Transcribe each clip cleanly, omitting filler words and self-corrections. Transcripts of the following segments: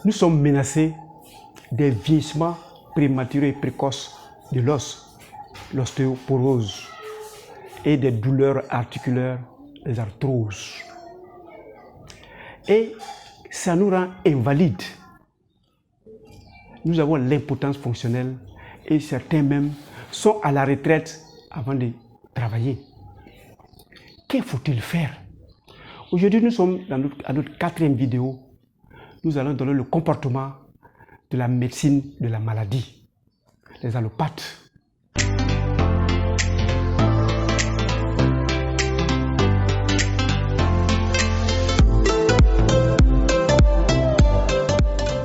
Nous sommes menacés des vieillissements prématurés et précoces de l'os, l'ostéoporose, et des douleurs articulaires, les arthroses. Et ça nous rend invalides. Nous avons l'impotence fonctionnelle et certains même sont à la retraite avant de travailler. Que faut-il faire? Aujourd'hui, nous sommes à notre 4e vidéo. Nous allons donner le comportement de la médecine de la maladie, les allopathes.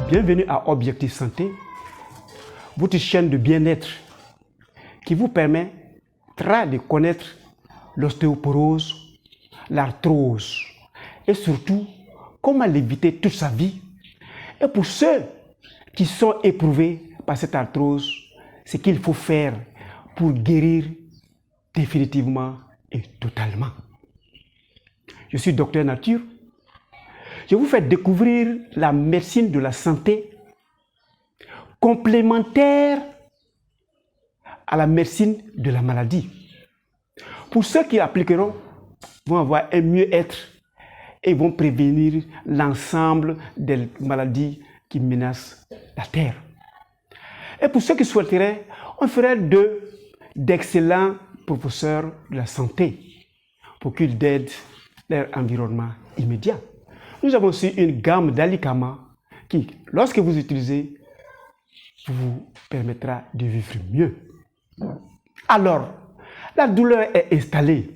Bienvenue à Objectif Santé, votre chaîne de bien-être qui vous permettra de connaître l'ostéoporose, l'arthrose et surtout comment l'éviter toute sa vie. Et pour ceux qui sont éprouvés par cette arthrose, ce qu'il faut faire pour guérir définitivement et totalement. Je suis Docteur Nature. Je vous fais découvrir la médecine de la santé complémentaire à la médecine de la maladie. Pour ceux qui appliqueront, vont avoir un mieux-être et vont prévenir l'ensemble des maladies qui menacent la Terre. Et pour ceux qui souhaiteraient, on ferait d'excellents professeurs de la santé pour qu'ils aident leur environnement immédiat. Nous avons aussi une gamme d'alicaments qui, lorsque vous utilisez, vous permettra de vivre mieux. Alors, la douleur est installée.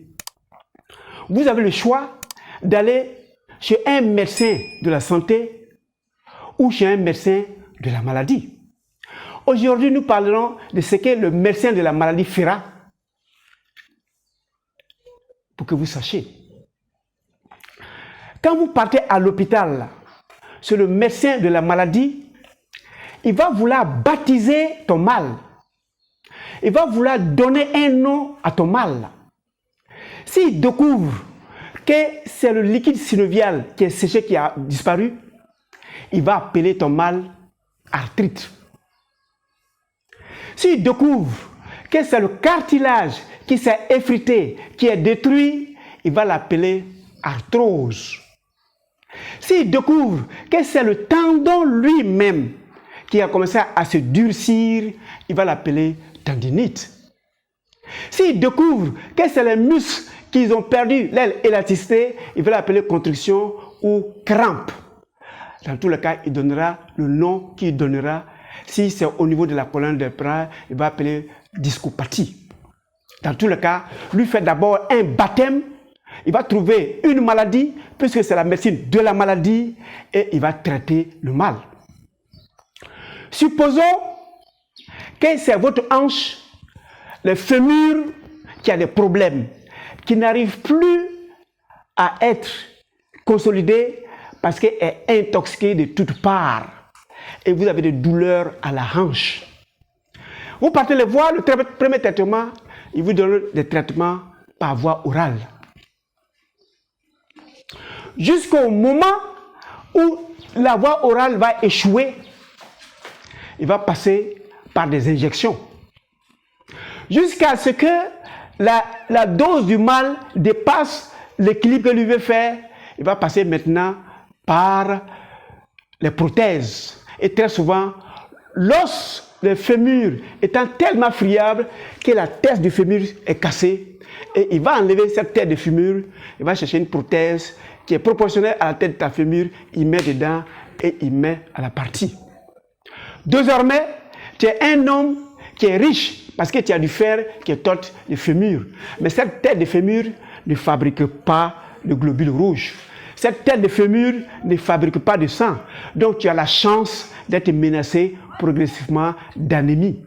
Vous avez le choix d'aller chez un médecin de la santé ou chez un médecin de la maladie. Aujourd'hui, nous parlerons de ce que le médecin de la maladie fera pour que vous sachiez. Quand vous partez à l'hôpital, c'est le médecin de la maladie, il va vouloir baptiser ton mal. Il va vouloir donner un nom à ton mal. S'il découvre que c'est le liquide synovial qui est séché, qui a disparu, il va appeler ton mal arthrite. S'il découvre que c'est le cartilage qui s'est effrité, qui est détruit, il va l'appeler arthrose. S'il découvre que c'est le tendon lui-même qui a commencé à se durcir, il va l'appeler tendinite. S'il découvre que c'est les muscles qui ont perdu l'élasticité, il va l'appeler constriction ou crampe. Dans tous les cas, il donnera le nom qu'il donnera. Si c'est au niveau de la colonne vertébrale, il va appeler discopathie. Dans tous les cas, lui fait d'abord un baptême. Il va trouver une maladie, puisque c'est la médecine de la maladie, et il va traiter le mal. Supposons que c'est votre hanche, le fémur, qui a des problèmes, qui n'arrive plus à être consolidé parce qu'elle est intoxiquée de toutes parts. Et vous avez des douleurs à la hanche. Vous partez les voir, le premier traitement, il vous donne des traitements par voie orale. Jusqu'au moment où la voie orale va échouer, il va passer par des injections. Jusqu'à ce que la dose du mal dépasse l'équilibre que lui veut faire, il va passer maintenant par les prothèses. Et très souvent, l'os, le fémur, étant tellement friable que la tête du fémur est cassée. Et il va enlever cette tête de fémur, il va chercher une prothèse qui est proportionnelle à la tête de ta fémur, il met dedans et il met à la partie. Désormais, tu es un homme qui est riche parce que tu as du fer qui est tête de fémur. Mais cette tête de fémur ne fabrique pas de globules rouges. Cette tête de fémur ne fabrique pas de sang. Donc tu as la chance d'être menacé progressivement d'anémie.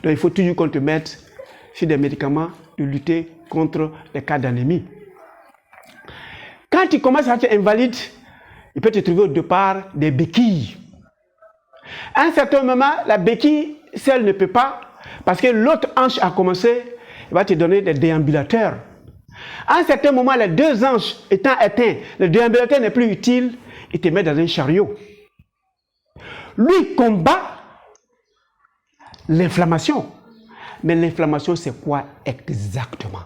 Donc il faut toujours qu'on te mette sur des médicaments de lutter contre les cas d'anémie. Quand tu commences à être invalide, il peut te trouver au départ des béquilles. À un certain moment, la béquille seule ne peut pas, parce que l'autre hanche a commencé, il va te donner des déambulateurs. À un certain moment, les deux hanches étant éteintes, le déambulateur n'est plus utile, il te met dans un chariot. Lui combat l'inflammation. Mais l'inflammation, c'est quoi exactement?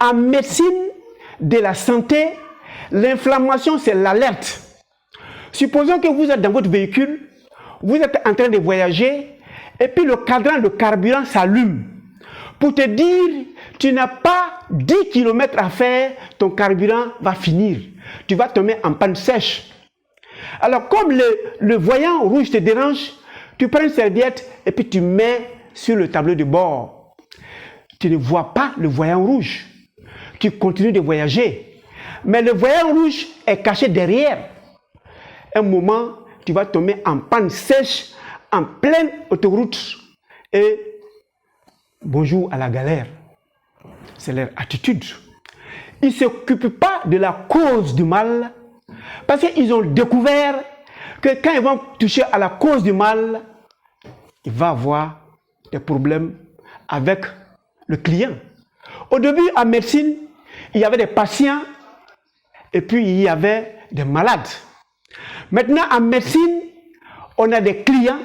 En médecine de la santé, l'inflammation, c'est l'alerte. Supposons que vous êtes dans votre véhicule, vous êtes en train de voyager, et puis le cadran de carburant s'allume. Pour te dire, tu n'as pas 10 km à faire, ton carburant va finir. Tu vas tomber en panne sèche. Alors, comme le voyant rouge te dérange, tu prends une serviette et puis tu mets sur le tableau de bord. Tu ne vois pas le voyant rouge. Tu continues de voyager. Mais le voyant rouge est caché derrière. Un moment, tu vas tomber en panne sèche, en pleine autoroute. Et bonjour à la galère. C'est leur attitude. Ils ne s'occupent pas de la cause du mal, parce qu'ils ont découvert que quand ils vont toucher à la cause du mal, il va avoir des problèmes avec le client. Au début, en médecine, il y avait des patients et puis il y avait des malades. Maintenant, en médecine, on a des clients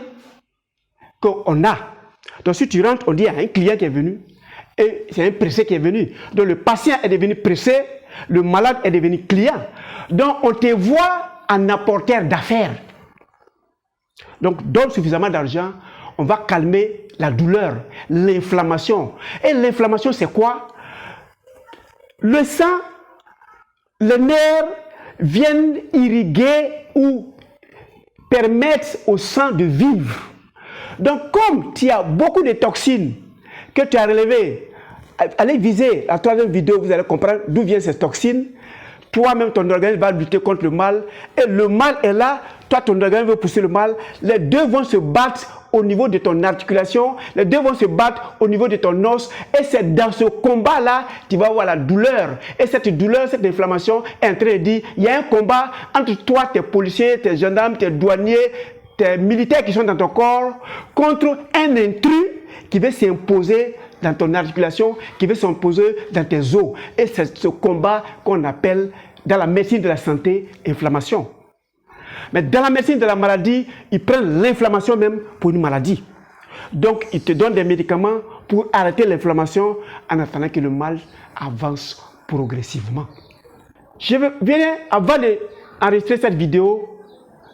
qu'on a. Donc, si tu rentres, on dit il y a un client qui est venu et c'est un pressé qui est venu. Donc, le patient est devenu pressé, le malade est devenu client. Donc, on te voit en apporteur d'affaires. Donc, donne suffisamment d'argent, on va calmer la douleur, l'inflammation. Et l'inflammation, c'est quoi? Le sang, les nerfs viennent irriguer ou permettre au sang de vivre. Donc, comme tu as beaucoup de toxines que tu as relevées, allez viser la troisième vidéo, vous allez comprendre d'où viennent ces toxines. Toi-même, ton organisme va lutter contre le mal. Et le mal est là. Toi, ton organisme veut pousser le mal. Les deux vont se battre au niveau de ton articulation. Les deux vont se battre au niveau de ton os. Et c'est dans ce combat-là, tu vas avoir la douleur. Et cette douleur, cette inflammation est en train de dire, il y a un combat entre toi, tes policiers, tes gendarmes, tes douaniers, tes militaires qui sont dans ton corps, contre un intrus qui veut s'imposer dans ton articulation, qui veut s'imposer dans tes os. Et c'est ce combat qu'on appelle, dans la médecine de la santé, inflammation. Mais dans la médecine de la maladie, ils prennent l'inflammation même pour une maladie. Donc, ils te donnent des médicaments pour arrêter l'inflammation en attendant que le mal avance progressivement. Je viens, avant d'enregistrer cette vidéo,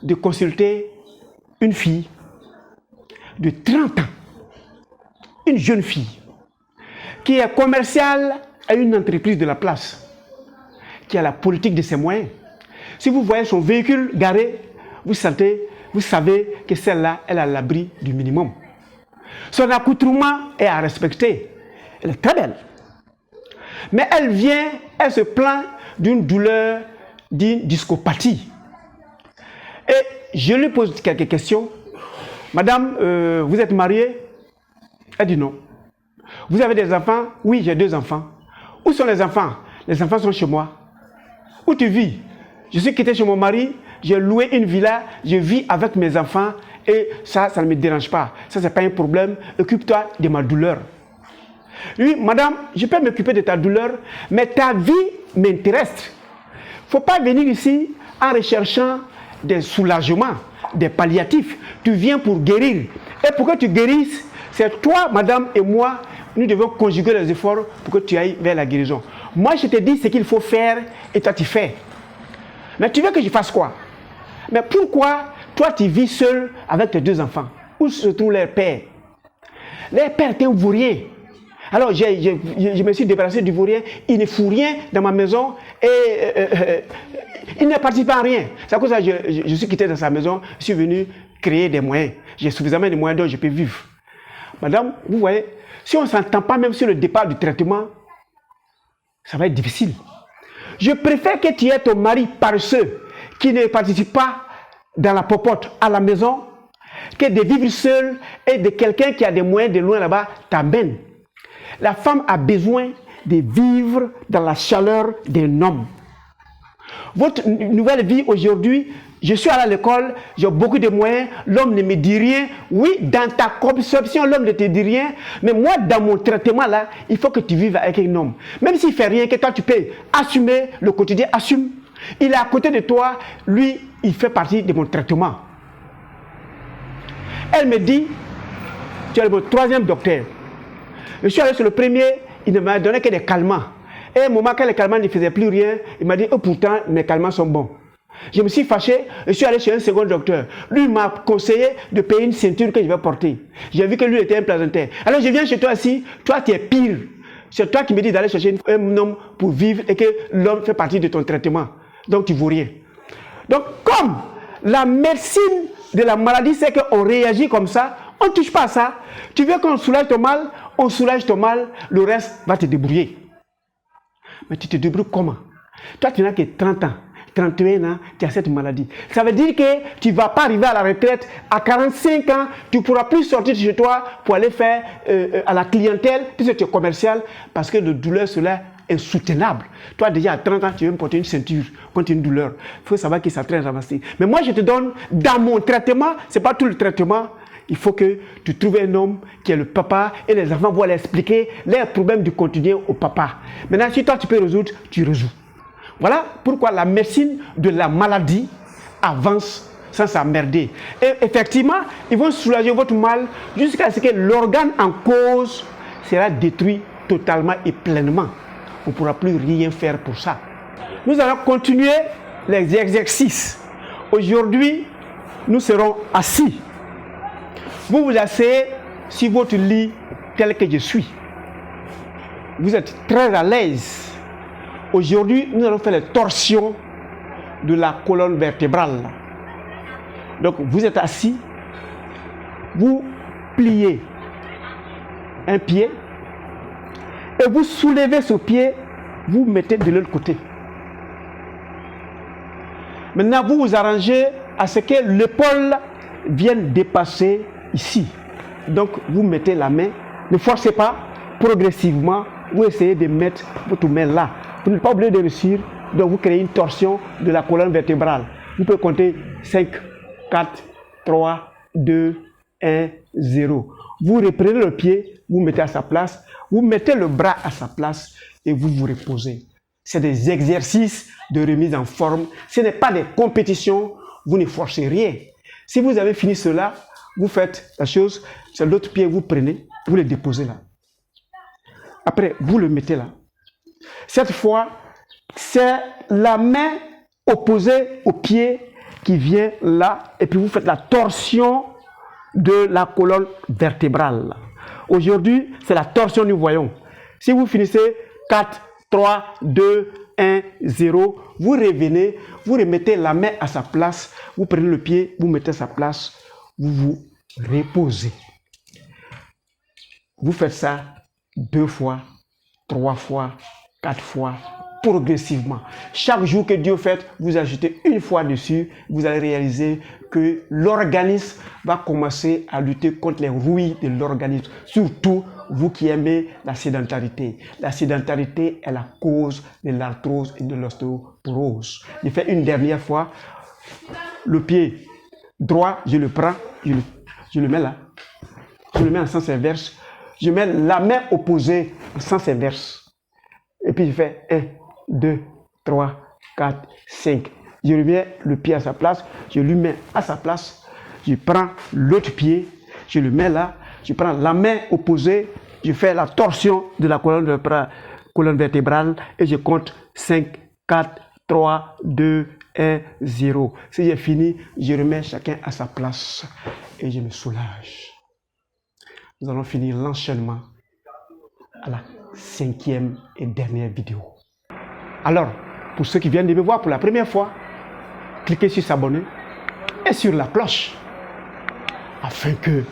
de consulter une fille de 30 ans, une jeune fille, qui est commerciale à une entreprise de la place, qui a la politique de ses moyens. Si vous voyez son véhicule garé, vous savez que celle-là, elle a l'abri du minimum. Son accoutrement est à respecter. Elle est très belle. Mais elle se plaint d'une douleur, d'une discopathie. Et je lui pose quelques questions. Madame, vous êtes mariée? Elle dit non. Vous avez des enfants? Oui, j'ai 2 enfants. Où sont les enfants? Les enfants sont chez moi. Où tu vis? Je suis quitté chez mon mari, j'ai loué une villa, je vis avec mes enfants et ça ne me dérange pas. Ça, ce n'est pas un problème. Occupe-toi de ma douleur. Oui, madame, je peux m'occuper de ta douleur, mais ta vie m'intéresse. Il ne faut pas venir ici en recherchant des soulagements, des palliatifs. Tu viens pour guérir. Et pour que tu guérisses, c'est toi, madame, et moi, nous devons conjuguer les efforts pour que tu ailles vers la guérison. Moi, je te dis ce qu'il faut faire et toi, tu fais. Mais tu veux que je fasse quoi? Mais pourquoi toi, tu vis seul avec tes 2 enfants? Où se trouve leur père? Leur père est un vaurien. Alors, je me suis débarrassé du vaurien. Il ne fout rien dans ma maison et il ne participe à rien. C'est à cause de ça que je suis quitté dans sa maison. Je suis venu créer des moyens. J'ai suffisamment de moyens dont je peux vivre. Madame, vous voyez, si on ne s'entend pas même sur le départ du traitement, ça va être difficile. Je préfère que tu aies ton mari paresseux qui ne participe pas dans la popote à la maison que de vivre seul et de quelqu'un qui a des moyens de loin là-bas t'amène. La femme a besoin de vivre dans la chaleur d'un homme. Votre nouvelle vie aujourd'hui, je suis allé à l'école, j'ai beaucoup de moyens, l'homme ne me dit rien. Oui, dans ta conception, l'homme ne te dit rien, mais moi, dans mon traitement là, il faut que tu vives avec un homme. Même s'il ne fait rien, que toi tu peux assumer le quotidien, assume. Il est à côté de toi, lui, il fait partie de mon traitement. Elle me dit, tu es le troisième docteur. Je suis allé sur le premier, il ne m'a donné que des calmants. Et à un moment, quand les calmants ne faisaient plus rien, il m'a dit, oh, pourtant, mes calmants sont bons. Je me suis fâché, je suis allé chez un second docteur. Lui, il m'a conseillé de payer une ceinture que je vais porter. J'ai vu que lui était un plaisantin. Alors, je viens chez toi ici, toi, tu es pire. C'est toi qui me dis d'aller chercher un homme pour vivre et que l'homme fait partie de ton traitement. Donc, tu ne vaux rien. Donc, comme la médecine de la maladie, c'est qu'on réagit comme ça, on ne touche pas à ça. Tu veux qu'on soulage ton mal, on soulage ton mal, le reste va te débrouiller. Mais tu te débrouilles comment? Toi, tu n'as que 30 ans. 31 ans, tu as cette maladie. Ça veut dire que tu ne vas pas arriver à la retraite. À 45 ans, tu ne pourras plus sortir de chez toi pour aller faire à la clientèle, puisque tu es commercial, parce que la douleur, cela est insoutenable. Toi, déjà à 30 ans, tu veux me porter une ceinture contre une douleur. Il faut savoir que ça très avancé. Mais moi, je te donne, dans mon traitement, ce n'est pas tout le traitement. Il faut que tu trouves un homme qui est le papa et les enfants vont aller expliquer les problèmes du quotidien au papa. Maintenant, si toi, tu peux résoudre, tu résous. Voilà pourquoi la médecine de la maladie avance sans s'emmerder. Et effectivement, ils vont soulager votre mal jusqu'à ce que l'organe en cause sera détruit totalement et pleinement. On ne pourra plus rien faire pour ça. Nous allons continuer les exercices. Aujourd'hui, nous serons assis. Vous vous asseyez sur votre lit tel que je suis. Vous êtes très à l'aise. Aujourd'hui, nous allons faire les torsions de la colonne vertébrale. Donc, vous êtes assis, vous pliez un pied et vous soulevez ce pied, vous mettez de l'autre côté. Maintenant, vous vous arrangez à ce que l'épaule vienne dépasser ici. Donc, vous mettez la main, ne forcez pas, progressivement, vous essayez de mettre votre main là. Vous n'êtes pas obligé de réussir, donc vous créez une torsion de la colonne vertébrale. Vous pouvez compter 5, 4, 3, 2, 1, 0. Vous reprenez le pied, vous mettez à sa place, vous mettez le bras à sa place et vous vous reposez. C'est des exercices de remise en forme. Ce n'est pas des compétitions, vous ne forcez rien. Si vous avez fini cela, vous faites la chose, c'est l'autre pied, vous prenez, vous le déposez là. Après, vous le mettez là. Cette fois, c'est la main opposée au pied qui vient là et puis vous faites la torsion de la colonne vertébrale. Aujourd'hui, c'est la torsion du voyant. Si vous finissez 4, 3, 2, 1, 0, vous revenez, vous remettez la main à sa place, vous prenez le pied, vous mettez à sa place, vous vous reposez. Vous faites ça 2 fois, 3 fois, 4 fois, progressivement. Chaque jour que Dieu fait, vous ajoutez une fois dessus, vous allez réaliser que l'organisme va commencer à lutter contre les rouilles de l'organisme. Surtout, vous qui aimez la sédentarité. La sédentarité est la cause de l'arthrose et de l'ostéoporose. Je fais une dernière fois. Le pied droit, je le prends, je le mets là. Je le mets en sens inverse. Je mets la main opposée en sens inverse. Et puis je fais 1, 2, 3, 4, 5. Je remets le pied à sa place, je lui mets à sa place, je prends l'autre pied, je le mets là, je prends la main opposée, je fais la torsion de la colonne vertébrale et je compte 5, 4, 3, 2, 1, 0. Si j'ai fini, je remets chacun à sa place et je me soulage. Nous allons finir l'enchaînement à la 5e et dernière vidéo. Alors, pour ceux qui viennent de me voir pour la première fois, cliquez sur s'abonner et sur la cloche afin que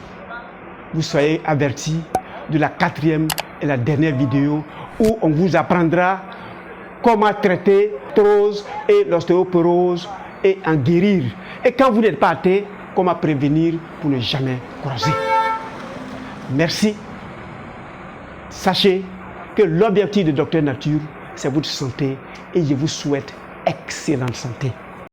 vous soyez avertis de la 4e et la dernière vidéo où on vous apprendra comment traiter l'arthrose et l'ostéoporose et en guérir. Et quand vous n'êtes pas atteint, comment prévenir pour ne jamais croiser. Merci. Sachez que l'objectif de Docteur Nature, c'est votre santé et je vous souhaite excellente santé.